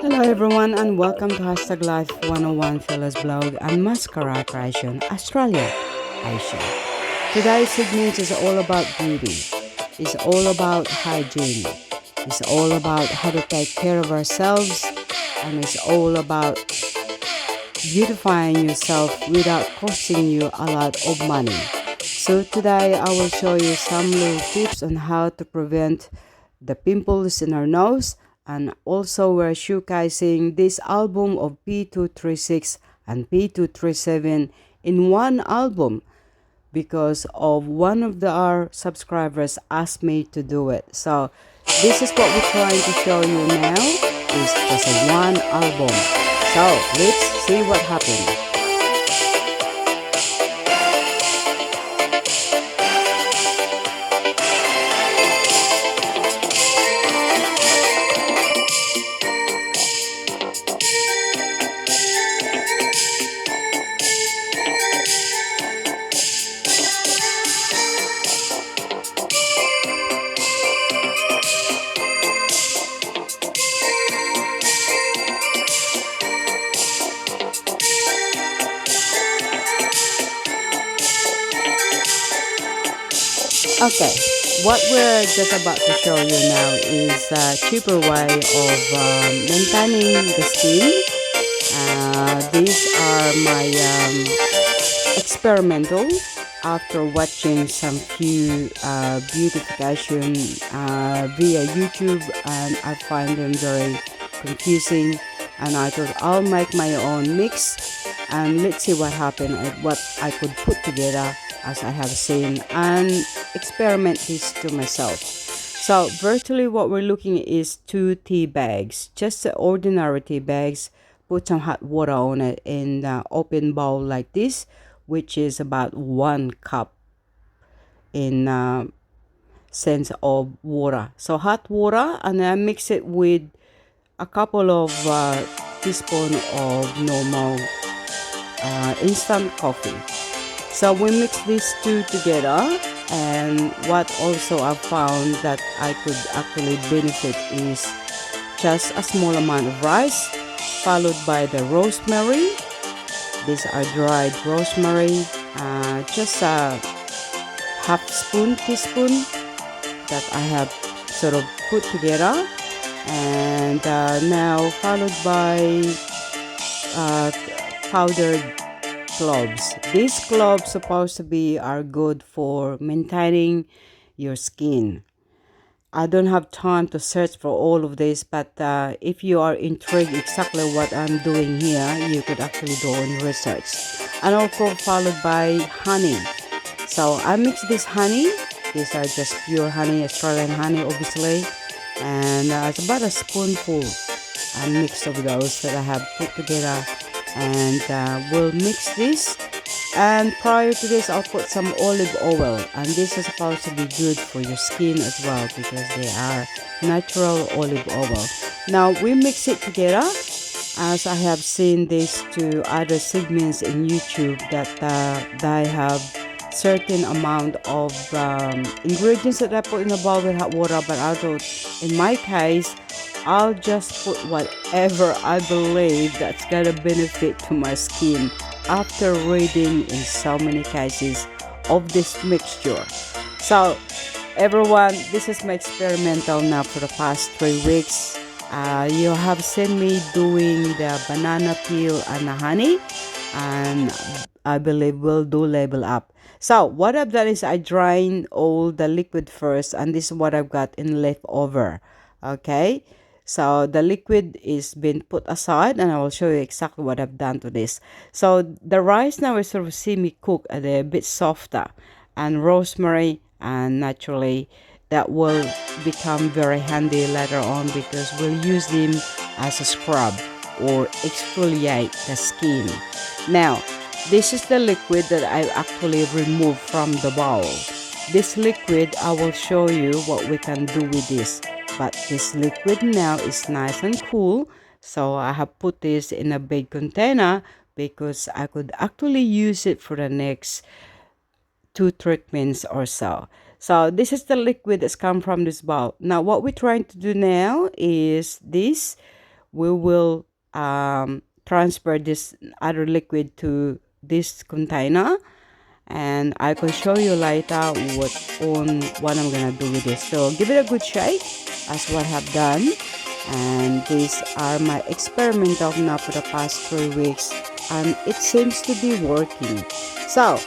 Hello everyone and welcome to Hashtag Life 101 Fellas Blog and Mascara Creation Australia, Asia. Today's segment is all about beauty. It's all about hygiene. It's all about how to take care of ourselves, and it's all about beautifying yourself without costing you a lot of money. So today I will show you some little tips on how to prevent the pimples in our nose, and also we're showcasing this album of P236 and P237 in one album because of one of our subscribers asked me to do it. So this is what we're trying to show you now. It's just a one album. So let's see what happens. Okay, what we're just about to show you now is a cheaper way of maintaining the skin. These are my experimental after watching some few beautification via YouTube, and I find them very confusing, and I thought I'll make my own mix and let's see what happened and what I could put together as I have seen and experiment this to myself. So virtually what we're looking at is 2 tea bags, just the ordinary tea bags. Put some hot water on it in an open bowl like this, which is about 1 cup in sense of water. So hot water, and I mix it with a couple of teaspoons of normal instant coffee. So we mix these two together, and what also I found that I could actually benefit is just a small amount of rice, followed by the rosemary. These are dried rosemary, just a teaspoon that I have sort of put together, and now followed by powdered cloves. These cloves supposed to be are good for maintaining your skin. I don't have time to search for all of this, but if you are intrigued exactly what I'm doing here, you could actually do on research. And also followed by honey. So I mix this honey. These are just pure honey, Australian honey obviously, and it's about a spoonful a mix of those that I have put together, and we'll mix this. And prior to this, I'll put some olive oil, and this is supposed to be good for your skin as well because they are natural olive oil. Now we mix it together, as I have seen these two other segments in YouTube that they have certain amount of ingredients that I put in a bowl with hot water, but I thought in my case I'll just put whatever I believe that's gonna benefit to my skin after reading in so many cases of this mixture. So everyone, this is my experimental now for the past 3 weeks. You have seen me doing the banana peel and the honey, and I believe we'll do label up. So what I've done is I drained all the liquid first, and this is what I've got in leftover. Okay, so the liquid is been put aside, and I will show you exactly what I've done to this. So the rice now is sort of semi-cooked and a bit softer, and rosemary, and naturally that will become very handy later on because we'll use them as a scrub or exfoliate the skin. Now this is the liquid that I actually removed from the bowl. This liquid, I will show you what we can do with this. But this liquid now is nice and cool, so I have put this in a big container because I could actually use it for the next 2 treatments or so. So this is the liquid that's come from this bowl. Now what we're trying to do now is this. we will transfer this other liquid to this container, and I can show you later what I'm gonna do with this. So give it a good shake as what I have done, and these are my experiment of now for the past 3 weeks, and it seems to be working. So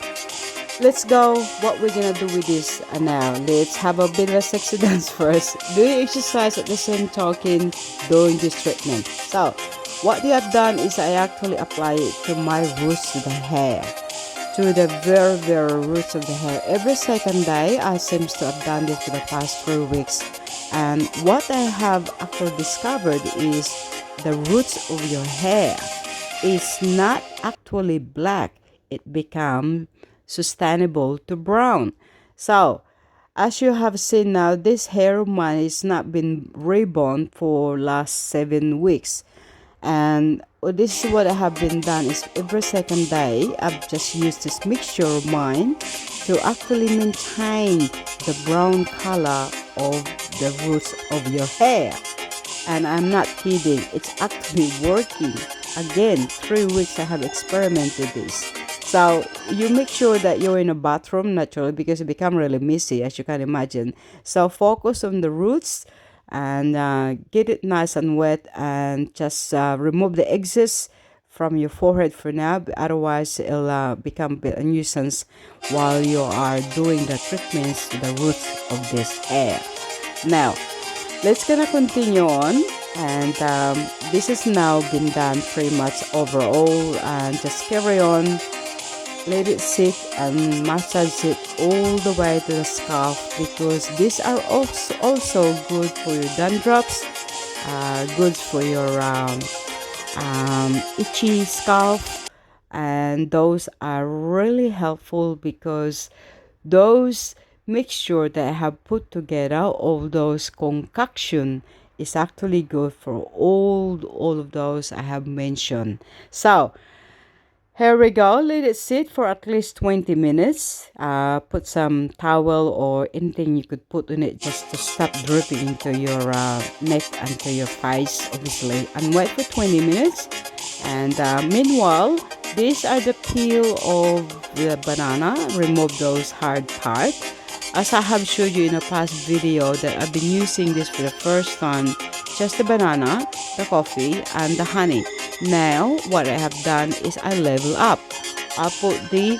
let's go what we're gonna do with this now. Let's have a bit of a sexy dance first. Doing exercise at the same token doing this treatment. So what you have done is I actually apply it to my roots of the hair, to the very roots of the hair. Every second day I seems to have done this for the past 3 weeks, and what I have actually discovered is the roots of your hair is not actually black. It becomes sustainable to brown. So as you have seen now, this hair of mine is not been reborn for last 7 weeks, and this is what I have been done is every second day I've just used this mixture of mine to actually maintain the brown color of the roots of your hair. And I'm not kidding, it's actually working. Again, 3 weeks I have experimented this. So you make sure that you're in a bathroom naturally, because it become really messy as you can imagine. So focus on the roots and get it nice and wet, and just remove the excess from your forehead for now. Otherwise it'll become a bit a nuisance while you are doing the treatments to the roots of this hair. Now let's gonna continue on, and this has now been done pretty much overall, and just carry on. Let it sit and massage it all the way to the scalp, because these are also good for your dandruffs, good for your itchy scalp, and those are really helpful because those mixture that I have put together, all those concoction, is actually good for all of those I have mentioned. So here we go. Let it sit for at least 20 minutes. Put some towel or anything you could put in it just to stop dripping into your neck and to your face, obviously. And wait for 20 minutes. And meanwhile, these are the peel of the banana. Remove those hard parts. As I have showed you in a past video that I've been using this for the first time, just the banana, the coffee, and the honey. Now, what I have done is I level up. I put the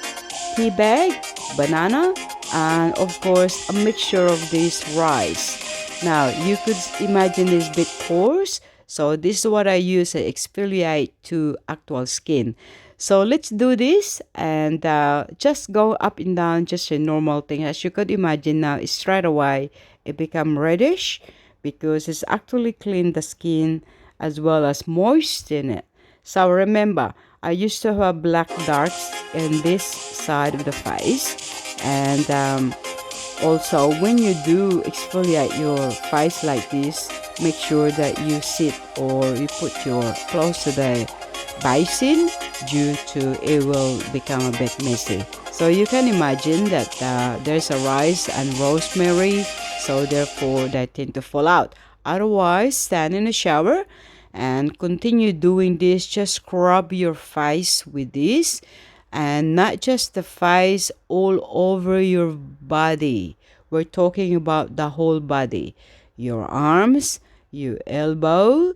tea bag, banana, and of course, a mixture of this rice. Now, you could imagine this bit coarse. So this is what I use to exfoliate to actual skin. So let's do this, and just go up and down, just a normal thing. As you could imagine now, straight away, it become reddish because it's actually clean the skin as well as moisten it. So remember, I used to have black darks in this side of the face, and also when you do exfoliate your face like this, make sure that you sit or you put your close to the basin, due to it will become a bit messy. So you can imagine that there's a rice and rosemary, so therefore they tend to fall out. Otherwise, stand in the shower and continue doing this. Just scrub your face with this, and not just the face, all over your body. We're talking about the whole body, your arms, your elbow,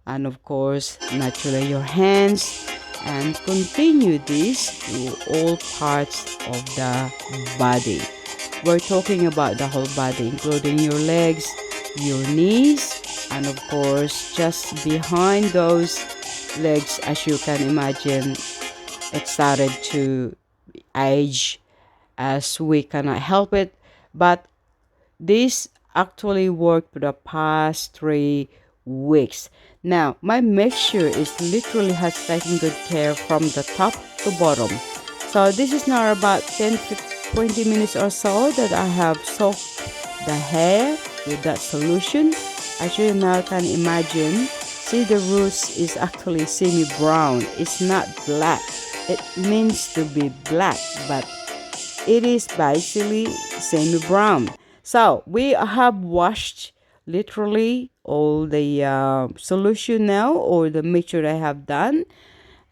and of course naturally your hands, and continue this to all parts of the body. We're talking about the whole body, including your legs, your knees, and of course just behind those legs. As you can imagine, it started to age as we cannot help it, but this actually worked for the past 3 weeks. Now, my mixture is literally has taken good care from the top to bottom. So this is now about 10 to 20 minutes or so that I have soaked the hair with that solution. As you now can imagine, see the roots is actually semi-brown. It's not black. It means to be black, but it is basically semi-brown. So we have washed literally all the solution now, or the mixture I have done,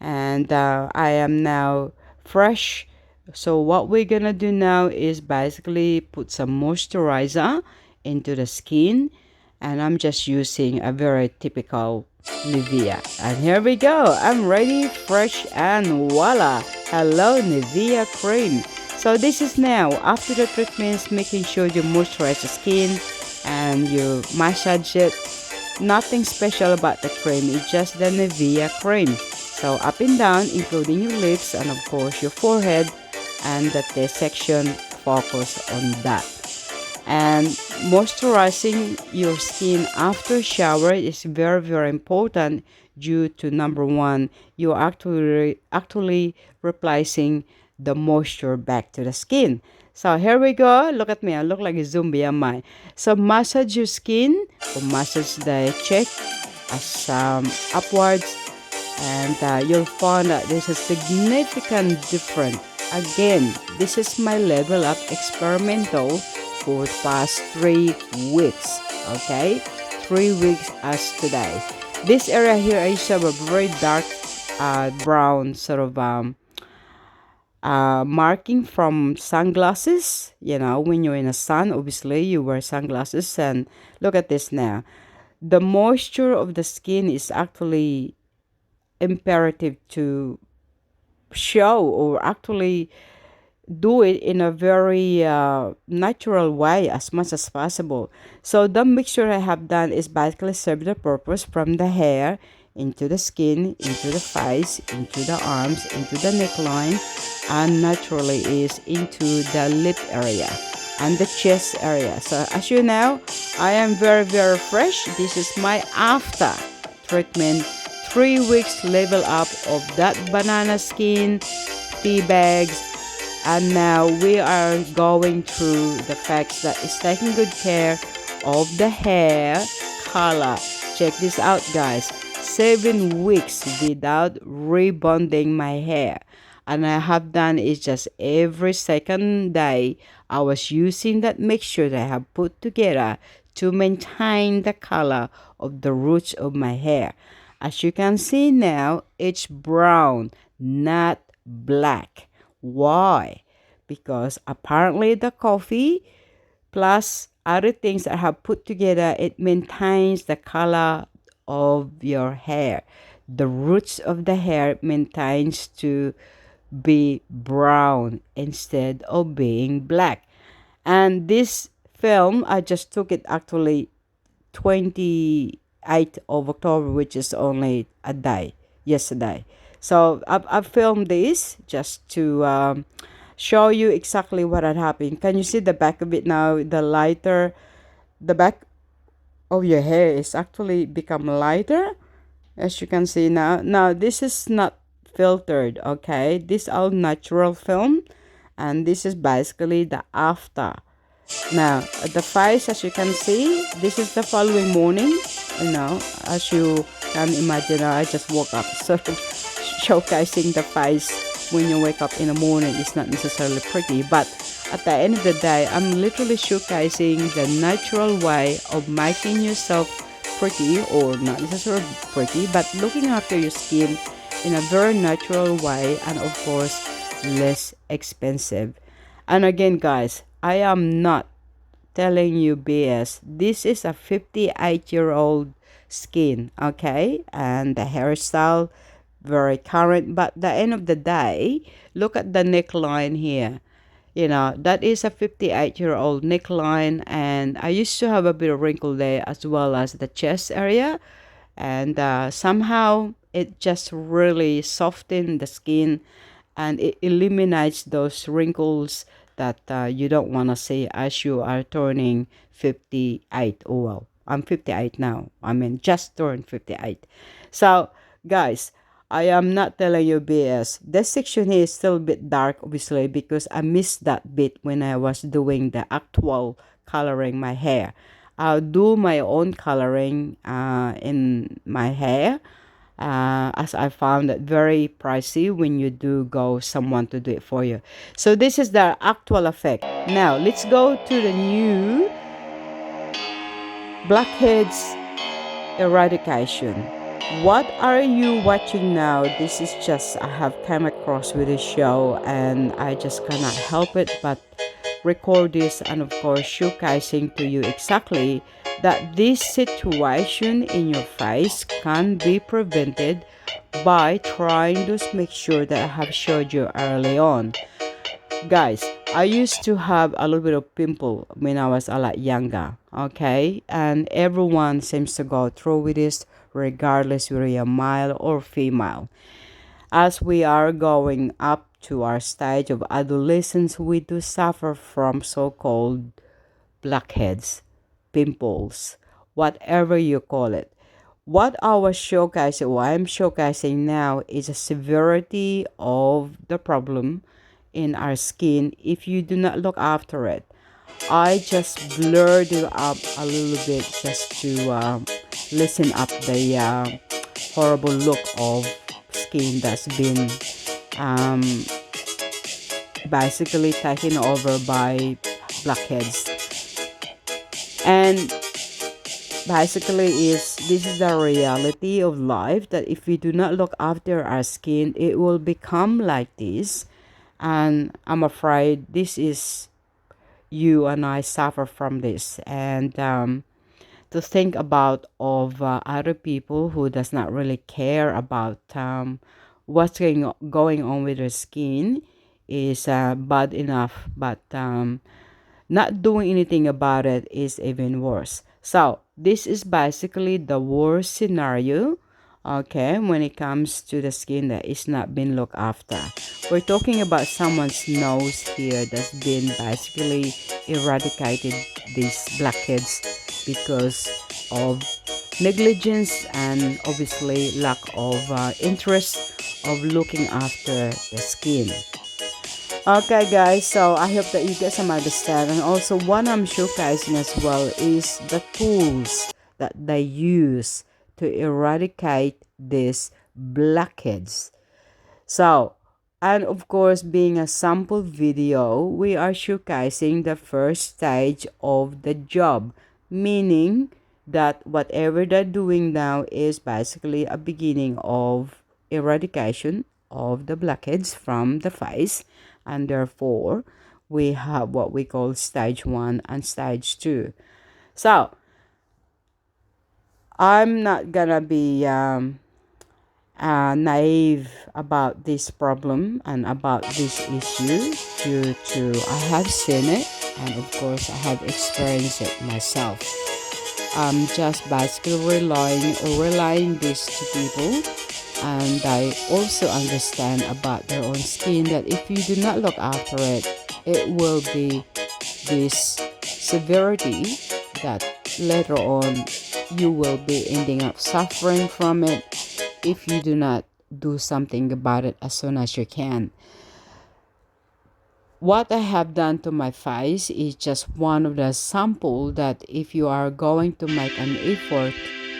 and I am now fresh. So what we're gonna do now is basically put some moisturizer into the skin, and I'm just using a very typical Nivea. And here we go, I'm ready, fresh, and voila, hello Nivea cream. So this is now after the treatments, making sure you moisturize the skin and you massage it. Nothing special about the cream, it's just the Nivea cream. So up and down, including your lips and of course your forehead, and that the section focus on that. And moisturizing your skin after shower is very important, due to number one, you're actually replacing the moisture back to the skin. So here we go, look at me, I look like a zombie, am I? So massage your skin, or massage the cheek as upwards, and you'll find that there's a significant difference. Again, this is my level up experimental for the past 3 weeks. Okay, 3 weeks as today. This area here is a very dark brown sort of marking from sunglasses. You know, when you're in the sun, obviously you wear sunglasses. And look at this now, the moisture of the skin is actually imperative to show, or actually do it in a very natural way as much as possible. So the mixture I have done is basically serve the purpose from the hair into the skin, into the face, into the arms, into the neckline, and naturally is into the lip area and the chest area. So as you know, I am very fresh. This is my after treatment 3 weeks level up of that banana skin, tea bags, and now we are going through the facts that it's taking good care of the hair color. Check this out, guys. 7 weeks without rebonding my hair, and I have done is just every second day I was using that mixture that I have put together to maintain the color of the roots of my hair. As you can see now, it's brown, not black. Why? Because apparently the coffee plus other things that I have put together, it maintains the color of your hair. The roots of the hair maintains to be brown instead of being black. And this film, I just took it actually 28th of October, which is only a day, yesterday. So I've filmed this just to show you exactly what had happened. Can you see the back of it now? The back of your hair is actually become lighter, as you can see now. Now this is not filtered, okay? This all natural film, and this is basically the after. Now the face, as you can see, this is the following morning. You know, as you can imagine, I just woke up, so showcasing the face when you wake up in the morning is not necessarily pretty, but at the end of the day, I'm literally showcasing the natural way of making yourself pretty, or not necessarily pretty, but looking after your skin in a very natural way, and of course less expensive. And again, guys, I am not telling you BS. This is a 58-year-old skin, okay? And the hairstyle very current, but at the end of the day, look at the neckline here. You know, that is a 58-year-old neckline, and I used to have a bit of wrinkle there, as well as the chest area, and somehow it just really softened the skin, and it eliminates those wrinkles that you don't want to see as you are turning 58. Oh well, I'm 58 now, I mean just turned 58. So guys, I am not telling you BS. This section here is still a bit dark, obviously, because I missed that bit when I was doing the actual coloring my hair. I'll do my own coloring in my hair, as I found it very pricey when you do go someone to do it for you. So this is the actual effect. Now let's go to the new Blackheads eradication. What are you watching now? This is just I have come across with this show and I just cannot help it but record this and of course showcasing to you exactly that this situation in your face can be prevented by trying to make sure that I have showed you early on. Guys, I used to have a little bit of pimple when I was a lot younger, okay? And everyone seems to go through with this regardless whether you're male or female. As we are going up to our stage of adolescence, we do suffer from so-called blackheads, pimples, whatever you call it. What I was showcasing, what I'm showcasing now is a severity of the problem in our skin if you do not look after it. I just blurred it up a little bit just to listen up the horrible look of skin that's been um, basically taken over by blackheads. And basically this is the reality of life, that if we do not look after our skin, it will become like this. And I'm afraid this is you and I suffer from this. And to think about of other people who does not really care about what's going on with their skin is bad enough, but not doing anything about it is even worse. So this is basically the worst scenario, okay, when it comes to the skin that is not being looked after. We're talking about someone's nose here that's been basically eradicated these blackheads because of negligence and obviously lack of interest of looking after the skin. Okay guys, so I hope that you get some understanding. And also what I'm showcasing as well is the tools that they use to eradicate these blackheads. So, and of course being a sample video, we are showcasing the first stage of the job, meaning that whatever they're doing now is basically a beginning of eradication of the blackheads from the face, and therefore we have what we call stage 1 and stage 2. So I'm not gonna be naive about this problem and about this issue due to I have seen it and of course I have experienced it myself. I'm just basically relying this to people, and I also understand about their own skin that if you do not look after it, it will be this severity that later on you will be ending up suffering from it if you do not do something about it as soon as you can. What I have done to my face is just one of the sample that if you are going to make an effort,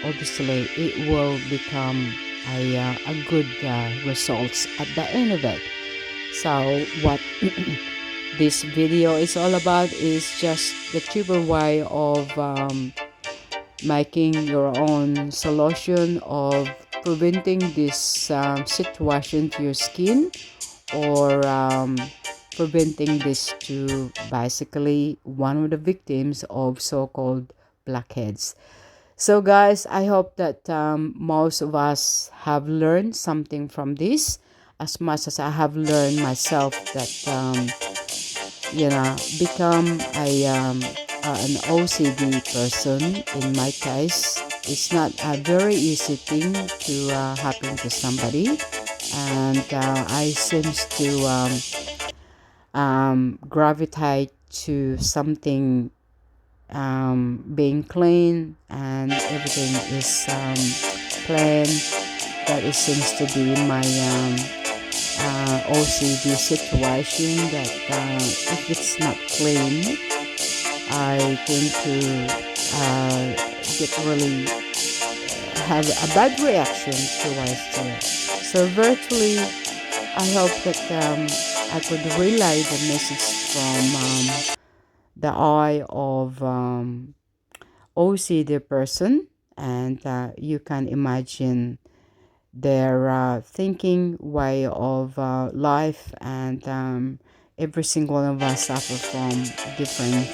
obviously it will become a good results at the end of it. So what this video is all about is just the cheaper way of making your own solution of preventing this situation to your skin, or preventing this to basically one of the victims of so-called blackheads. So guys, I hope that most of us have learned something from this, as much as I have learned myself that become an OCD person. In my case, it's not a very easy thing to happen to somebody, and I seems to gravitate to something being clean and everything is plain. That it seems to be my OCD situation, that if it's not clean, I tend to get really have a bad reaction towards it. So virtually, I hope that I could relay the message from the eye of OCD person, and you can imagine their thinking way of life, and every single one of us suffer from different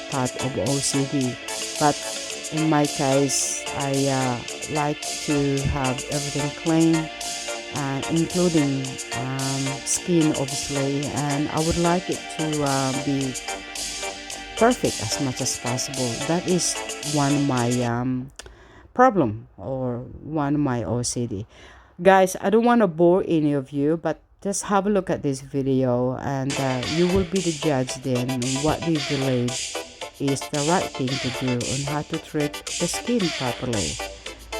type of OCD. But in my case, I like to have everything clean, including skin, obviously, and I would like it to be perfect as much as possible. That is one of my problem, or one of my OCD. Guys, I don't want to bore any of you, but just have a look at this video, and you will be the judge then on what do you believe is the right thing to do on how to treat the skin properly.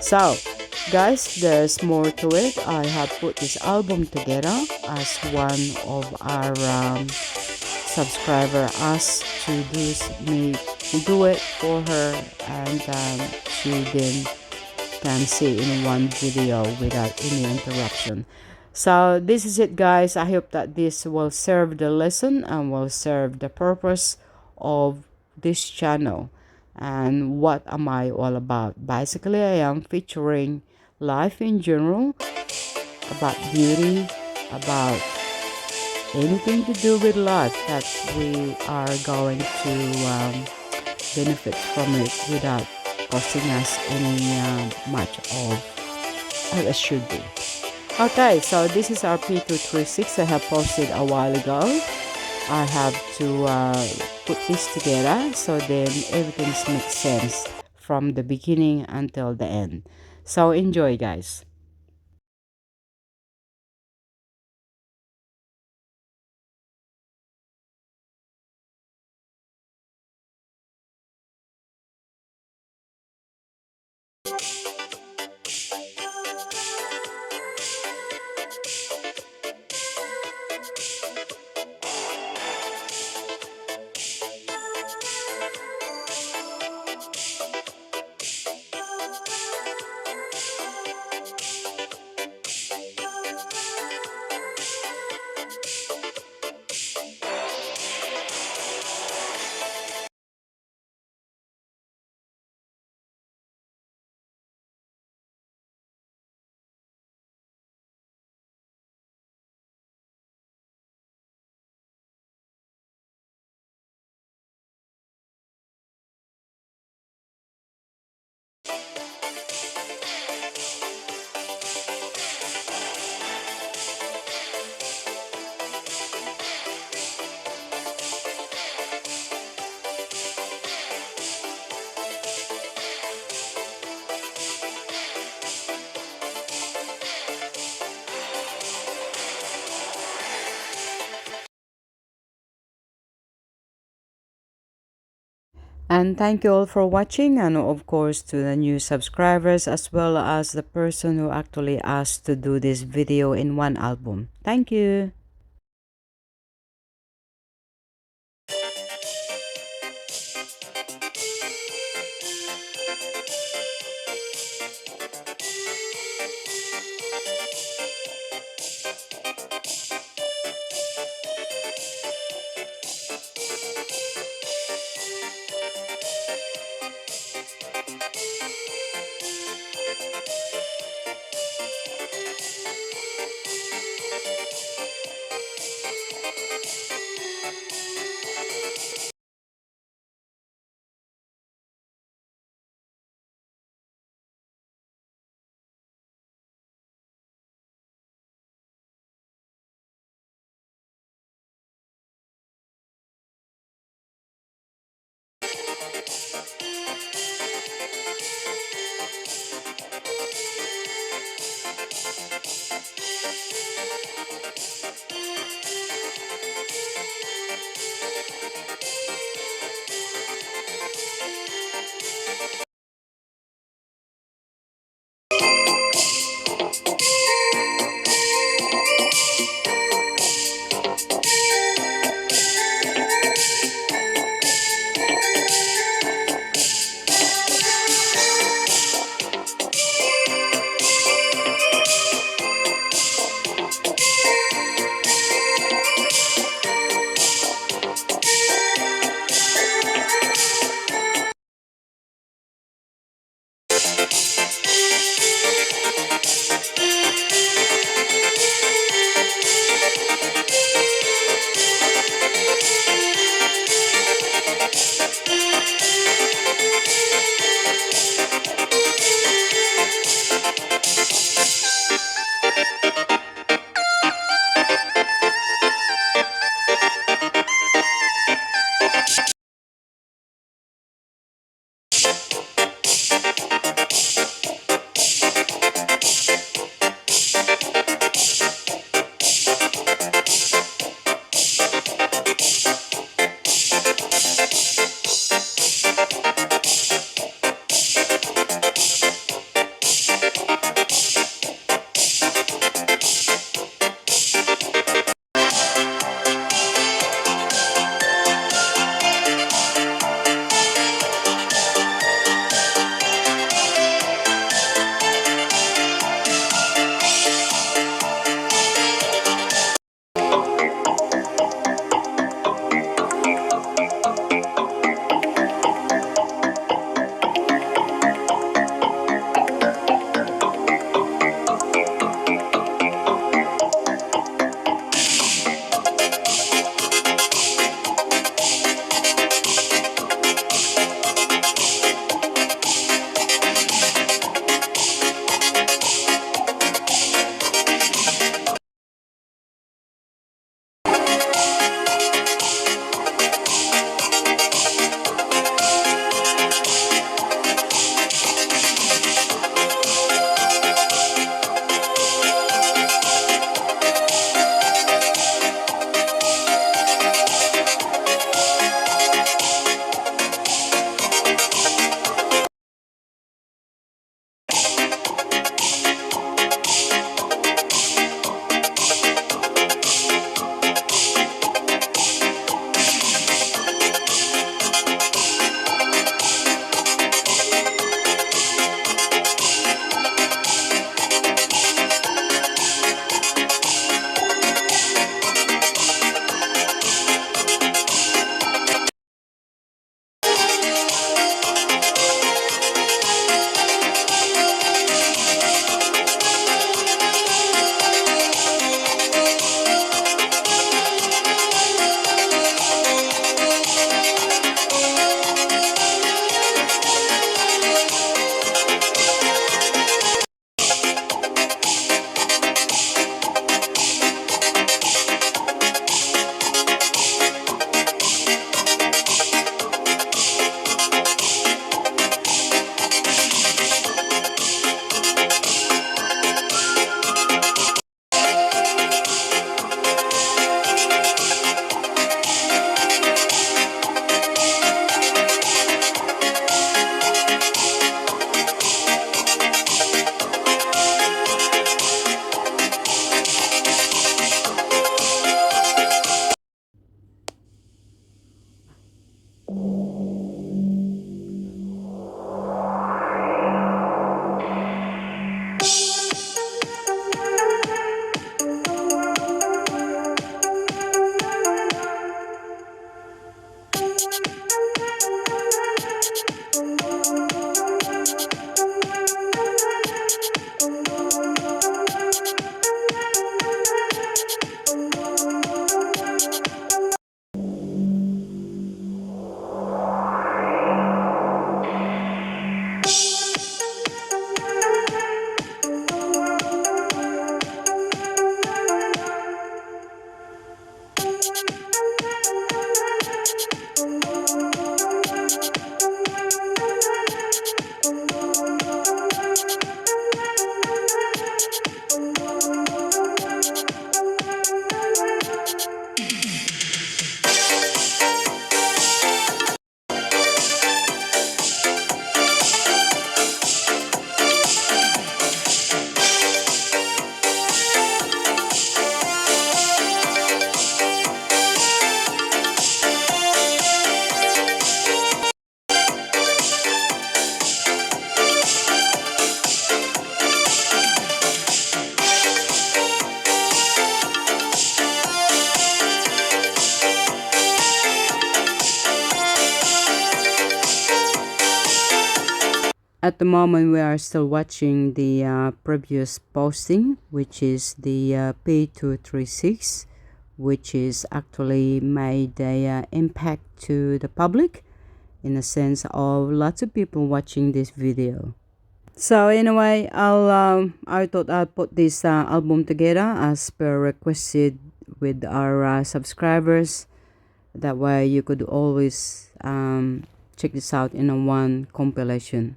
So guys, there's more to it. I have put this album together as one of our subscriber asked to do it for her, and she then can see in one video without any interruption. So this is it, guys. I hope that this will serve the lesson and will serve the purpose of this channel. And what am I all about? Basically, I am featuring life in general, about beauty, about anything to do with life that we are going to benefit from it without costing us any much of as it should be. Okay, so this is our P236 I have posted a while ago. I have to put this together so then everything makes sense from the beginning until the end. So enjoy, guys. And thank you all for watching, and of course to the new subscribers, as well as the person who actually asked to do this video in one album. Thank you. At the moment, we are still watching the previous posting, which is the P236, which is actually made a impact to the public in the sense of lots of people watching this video. So anyway, I thought I'll put this album together as per requested with our subscribers. That way you could always check this out in a one compilation.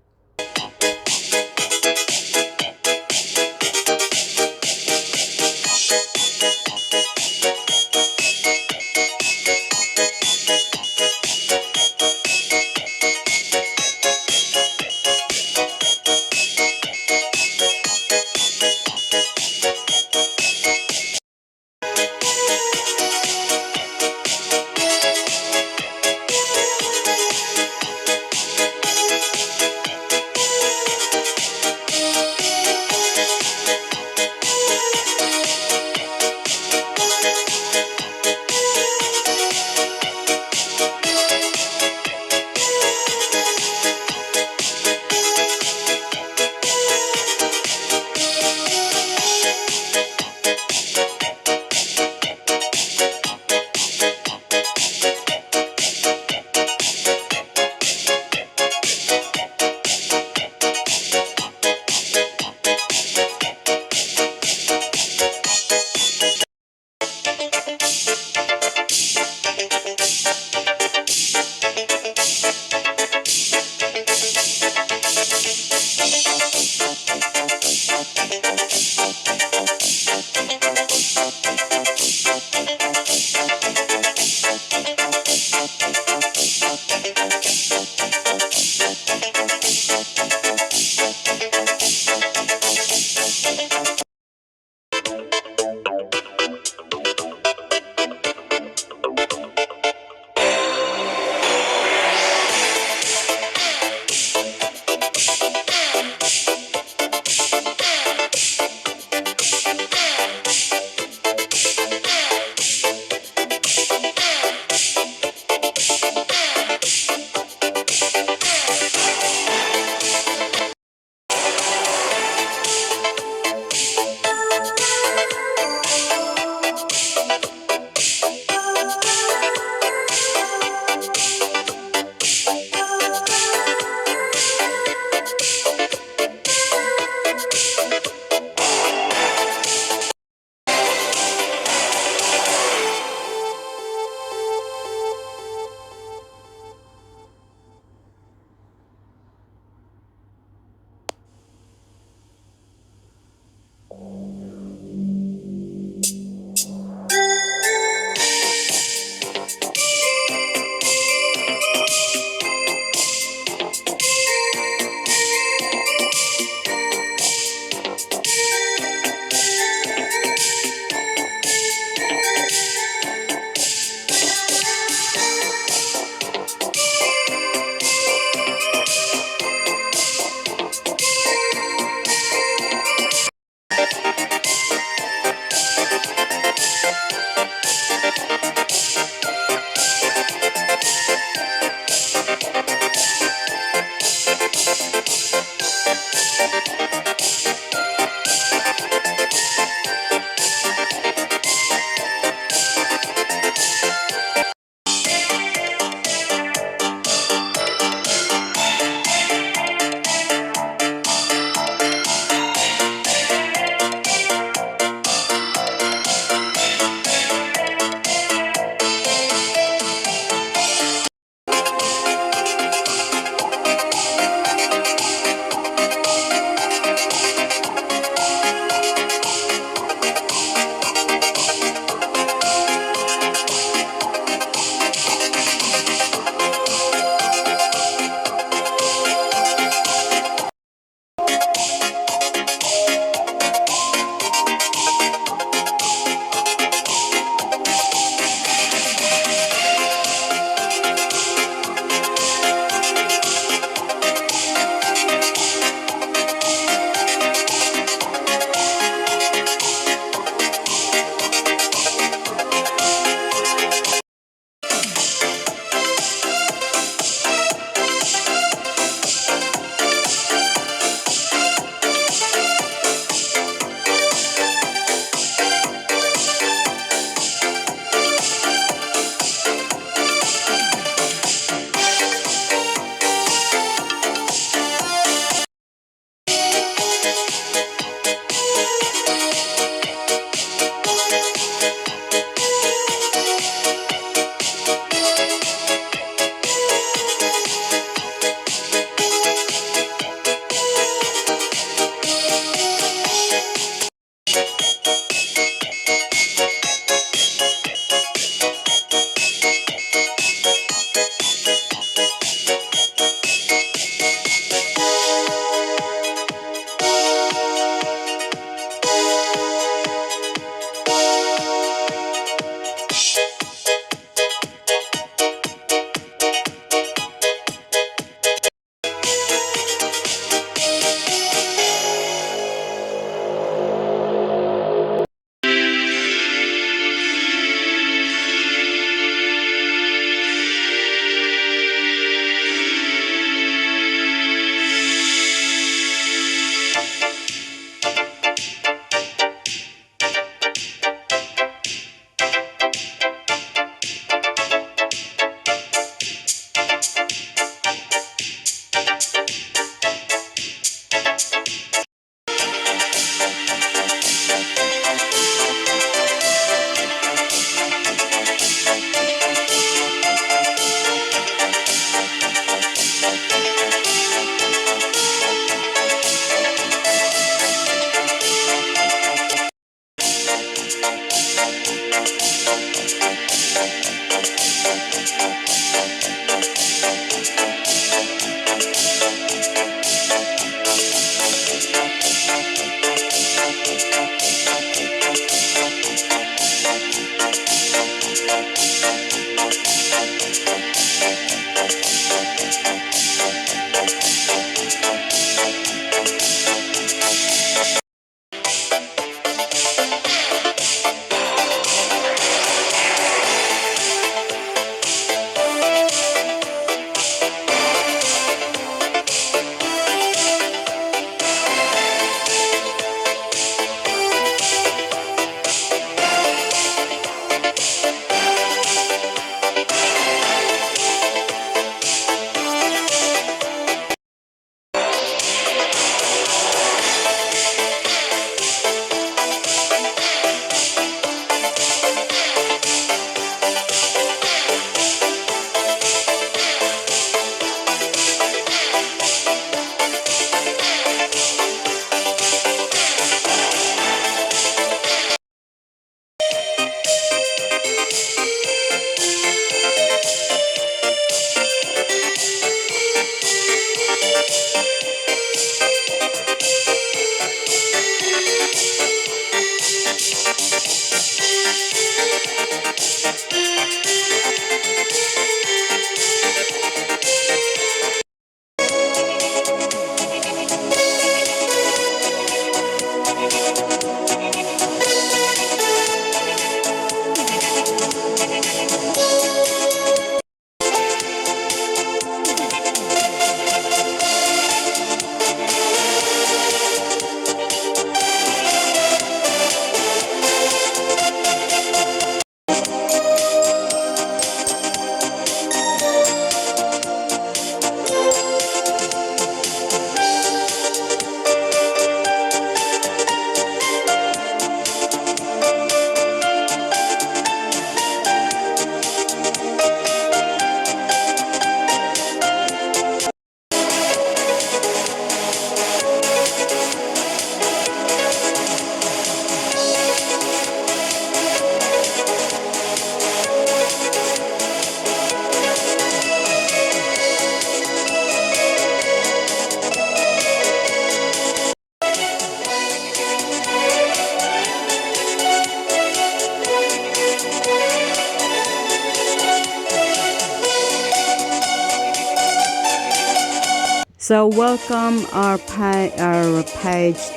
So welcome our page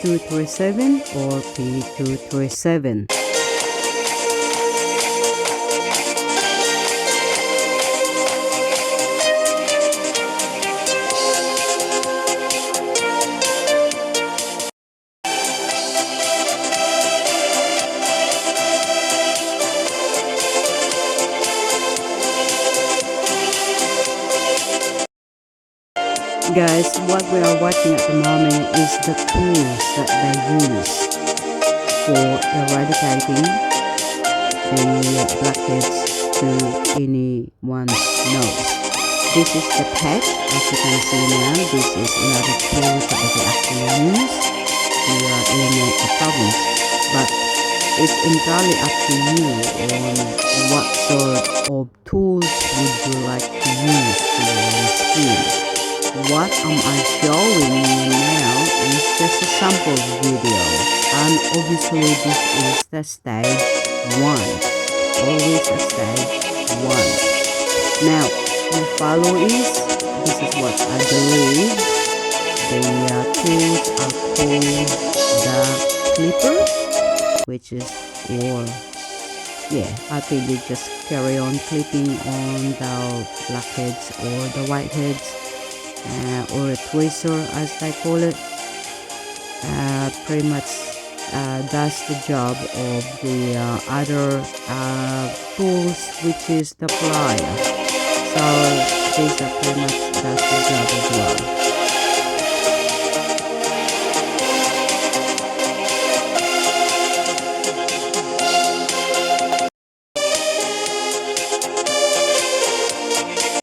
237 or P237. Guys, what we are watching at the moment is the tools that they use for eradicating the blackheads to anyone's nose. This is the patch, as you can see now. This is another tool that they actually use to eliminate the problems. But it's entirely up to you on what sort of tools would you like to use for your skin. What am I showing you now is just a sample video, and obviously this is the stage 1, always a stage 1. Now the follow is, this is what I believe the tools are called the clipper, which is, or yeah, I think they just carry on clipping on the blackheads or the whiteheads. Or a tweezer as they call it, pretty much does the job of the other tools, which is the plier. So these are pretty much does the job as well.